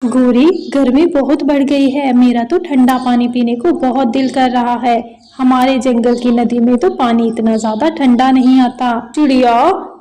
गौरी, गर्मी बहुत बढ़ गई है। मेरा तो ठंडा पानी पीने को बहुत दिल कर रहा है। हमारे जंगल की नदी में तो पानी इतना ज्यादा ठंडा नहीं आता। चिड़िया,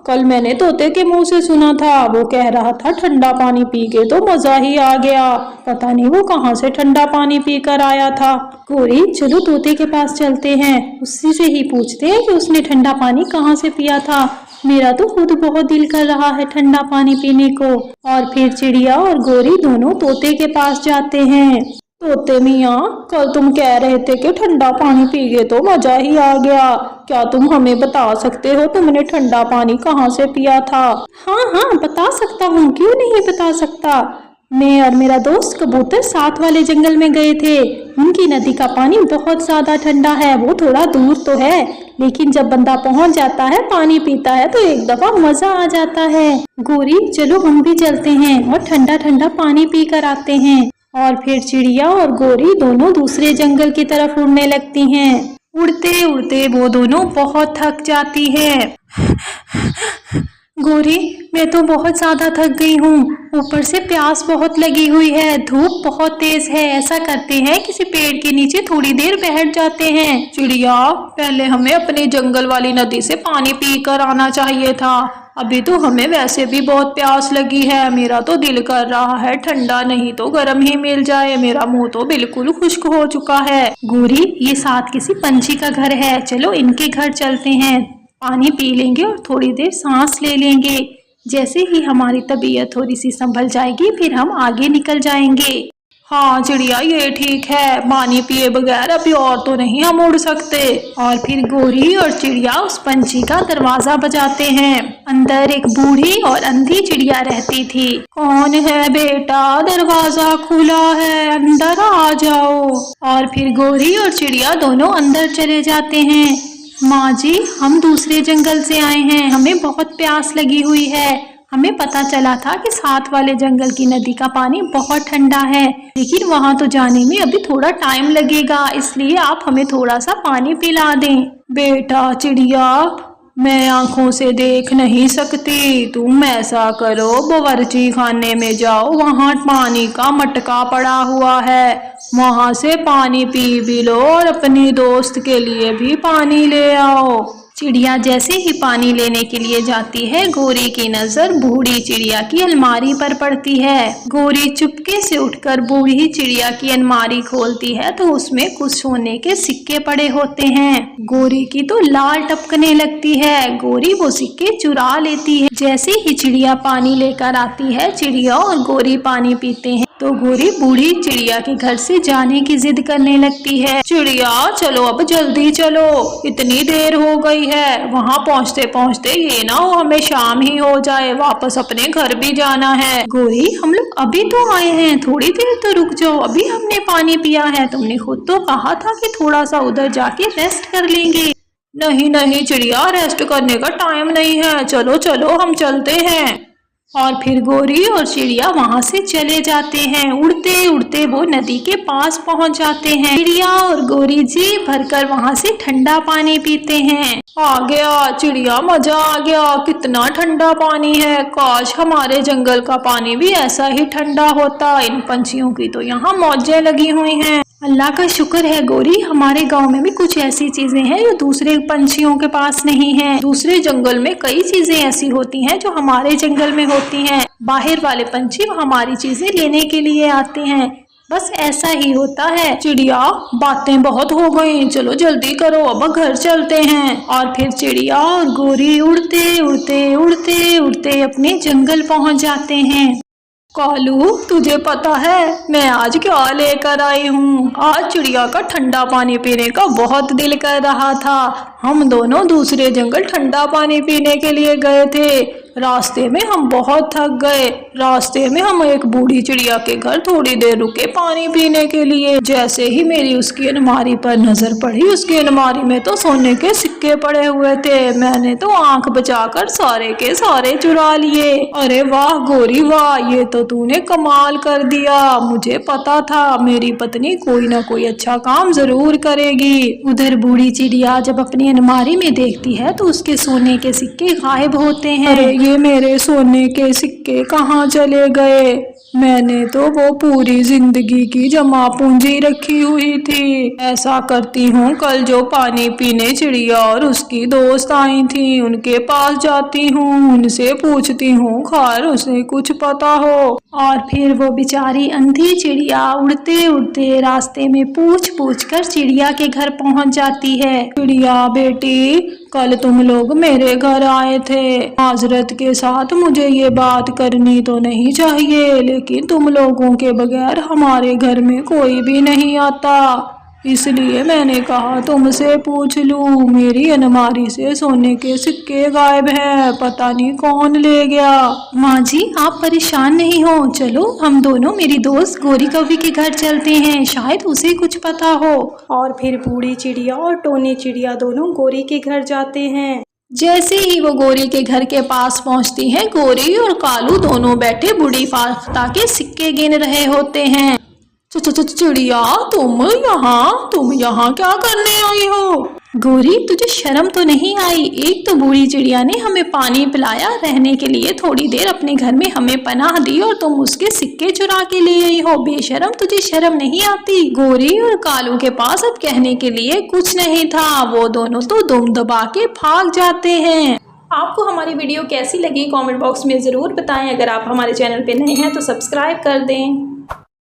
कल मैंने तोते के मुंह से सुना था, वो कह रहा था ठंडा पानी पी के तो मजा ही आ गया। पता नहीं वो कहाँ से ठंडा पानी पी कर आया था। गौरी, चलो तोते के पास चलते हैं, उसी से ही पूछते हैं कि उसने ठंडा पानी कहाँ से पिया था। मेरा तो खुद बहुत दिल कर रहा है ठंडा पानी पीने को। और फिर चिड़िया और गौरी दोनों तोते के पास जाते हैं। तोते मियाँ, कल तुम कह रहे थे कि ठंडा पानी पी गए तो मजा ही आ गया। क्या तुम हमें बता सकते हो तुमने ठंडा पानी कहाँ से पिया था? हाँ हाँ, बता सकता हूँ, क्यों नहीं बता सकता। मैं और मेरा दोस्त कबूतर साथ वाले जंगल में गए थे। उनकी नदी का पानी बहुत ज्यादा ठंडा है। वो थोड़ा दूर तो है, लेकिन जब बंदा पहुंच जाता है, पानी पीता है तो एक दफा मजा आ जाता है। गौरी, चलो हम भी चलते हैं और ठंडा ठंडा पानी पी कर आते हैं। और फिर चिड़िया और गौरी दोनों दूसरे जंगल की तरफ उड़ने लगती हैं। उड़ते उड़ते वो दोनों बहुत थक जाती है। गौरी, मैं तो बहुत ज्यादा थक गई हूँ, ऊपर से प्यास बहुत लगी हुई है, धूप बहुत तेज है। ऐसा करते हैं, किसी पेड़ के नीचे थोड़ी देर बैठ जाते हैं। चिड़िया, पहले हमें अपने जंगल वाली नदी से पानी पी कर आना चाहिए था। अभी तो हमें वैसे भी बहुत प्यास लगी है। मेरा तो दिल कर रहा है ठंडा नहीं तो गर्म ही मिल जाए। मेरा मुंह तो बिल्कुल खुश्क हो चुका है। गौरी, ये साथ किसी पंछी का घर है, चलो इनके घर चलते हैं, पानी पी लेंगे और थोड़ी देर सांस ले लेंगे। जैसे ही हमारी तबीयत थोड़ी सी संभल जाएगी, फिर हम आगे निकल जाएंगे। हाँ चिड़िया, ये ठीक है, पानी पिए बगैर अभी और तो नहीं हम उड़ सकते। और फिर गौरी और चिड़िया उस पंछी का दरवाजा बजाते हैं। अंदर एक बूढ़ी और अंधी चिड़िया रहती थी। कौन है बेटा, दरवाजा खुला है, अंदर आ जाओ। और फिर गौरी और चिड़िया दोनों अंदर चले जाते हैं। माँ जी, हम दूसरे जंगल से आए हैं, हमें बहुत प्यास लगी हुई है। हमें पता चला था कि साथ वाले जंगल की नदी का पानी बहुत ठंडा है, लेकिन वहां तो जाने में अभी थोड़ा टाइम लगेगा, इसलिए आप हमें थोड़ा सा पानी पिला दें। बेटा चिड़िया, मैं आंखों से देख नहीं सकती, तुम ऐसा करो, बावर्ची खाने में जाओ, वहां पानी का मटका पड़ा हुआ है, वहां से पानी पी भी लो और अपनी दोस्त के लिए भी पानी ले आओ। चिड़िया जैसे ही पानी लेने के लिए जाती है, गौरी की नजर बूढ़ी चिड़िया की अलमारी पर पड़ती है। गौरी चुपके से उठकर बूढ़ी चिड़िया की अलमारी खोलती है तो उसमें कुछ सोने के सिक्के पड़े होते हैं। गौरी की तो लाल टपकने लगती है। गौरी वो सिक्के चुरा लेती है। जैसे ही चिड़िया पानी लेकर आती है, चिड़िया और गौरी पानी पीते हैं तो गौरी बूढ़ी चिड़िया के घर से जाने की जिद करने लगती है। चिड़िया, चलो अब जल्दी चलो, इतनी देर हो गई है, वहां पहुंचते पहुंचते ये ना हो हमें शाम ही हो जाए, वापस अपने घर भी जाना है। गौरी, हम लोग अभी तो आए हैं, थोड़ी देर तो रुक जाओ, अभी हमने पानी पिया है, तुमने खुद तो कहा था कि थोड़ा सा उधर जाके रेस्ट कर लेंगे। नहीं नहीं चिड़िया, रेस्ट करने का टाइम नहीं है, चलो चलो हम चलते हैं। और फिर गौरी और चिड़िया वहां से चले जाते हैं। उड़ते उड़ते वो नदी के पास पहुंच जाते हैं। चिड़िया और गौरी जी भरकर वहां से ठंडा पानी पीते हैं। आ गया चिड़िया, मजा आ गया, कितना ठंडा पानी है, काश हमारे जंगल का पानी भी ऐसा ही ठंडा होता। इन पंछियों की तो यहाँ मौजें लगी हुई हैं। अल्लाह का शुक्र है गौरी, हमारे गांव में भी कुछ ऐसी चीजें हैं जो दूसरे पंछियों के पास नहीं है। दूसरे जंगल में कई चीजें ऐसी होती हैं जो हमारे जंगल में होती हैं। बाहर वाले पंछी हमारी चीजें लेने के लिए आते हैं, बस ऐसा ही होता है। चिड़िया, बातें बहुत हो गई, चलो जल्दी करो, अब घर चलते हैं। और फिर चिड़िया और गौरी उड़ते उड़ते उड़ते उड़ते अपने जंगल पहुंच जाते हैं। कालू, तुझे पता है मैं आज क्या लेकर आई हूँ? आज चिड़िया का ठंडा पानी पीने का बहुत दिल कर रहा था। हम दोनों दूसरे जंगल ठंडा पानी पीने के लिए गए थे। रास्ते में हम बहुत थक गए। रास्ते में हम एक बूढ़ी चिड़िया के घर थोड़ी देर रुके पानी पीने के लिए। जैसे ही मेरी उसकी अलमारी पर नजर पड़ी, उसकी अलमारी में तो सोने के सिक्के पड़े हुए थे। मैंने तो आंख बचाकर सारे के सारे चुरा लिए। अरे वाह गौरी वाह, ये तो तूने कमाल कर दिया। मुझे पता था मेरी पत्नी कोई ना कोई अच्छा काम जरूर करेगी। उधर बूढ़ी चिड़िया जब अपनी अलमारी में देखती है तो उसके सोने के सिक्के गायब होते हैं। अरे ये मेरे सोने के सिक्के कहाँ चले गए? मैंने तो वो पूरी जिंदगी की जमा पूंजी रखी हुई थी। ऐसा करती हूँ, कल जो पानी पीने चिड़िया और उसकी दोस्त आई थी उनके पास जाती हूँ, उनसे पूछती हूँ खैर उसे कुछ पता हो। और फिर वो बेचारी अंधी चिड़िया उड़ते उड़ते रास्ते में पूछ पूछ कर चिड़िया के घर पहुँच जाती है। चिड़िया बेटी, कल तुम लोग मेरे घर आए थे। माजरत के साथ मुझे ये बात करनी तो नहीं चाहिए, लेकिन तुम लोगों के बगैर हमारे घर में कोई भी नहीं आता, इसलिए मैंने कहा तुमसे पूछ लूं। मेरी अलमारी से सोने के सिक्के गायब हैं, पता नहीं कौन ले गया। माँ जी आप परेशान नहीं हो, चलो हम दोनों मेरी दोस्त गोरी कौवी के घर चलते हैं, शायद उसे कुछ पता हो। और फिर बूढ़ी चिड़िया और टोनी चिड़िया दोनों गोरी के घर जाते हैं। जैसे ही वो गोरी के घर के पास पहुंचती हैं, गोरी और कालू दोनों बैठे बूढ़ी फाख्ता के सिक्के गिन रहे होते हैं। चिड़िया तुम यहाँ क्या करने आई हो? गोरी तुझे शर्म तो नहीं आई? एक तो बूढ़ी चिड़िया ने हमें पानी पिलाया, रहने के लिए थोड़ी देर अपने घर में हमें पनाह दी, और तुम उसके सिक्के चुरा के ले आई हो। बेशरम, तुझे शर्म नहीं आती? गोरी और कालू के पास अब कहने के लिए कुछ नहीं था, वो दोनों तो दुम दबा के भाग जाते हैं। आपको हमारी वीडियो कैसी लगी कमेंट बॉक्स में ज़रूर बताएं। अगर आप हमारे चैनल पे नए हैं तो सब्सक्राइब कर दें।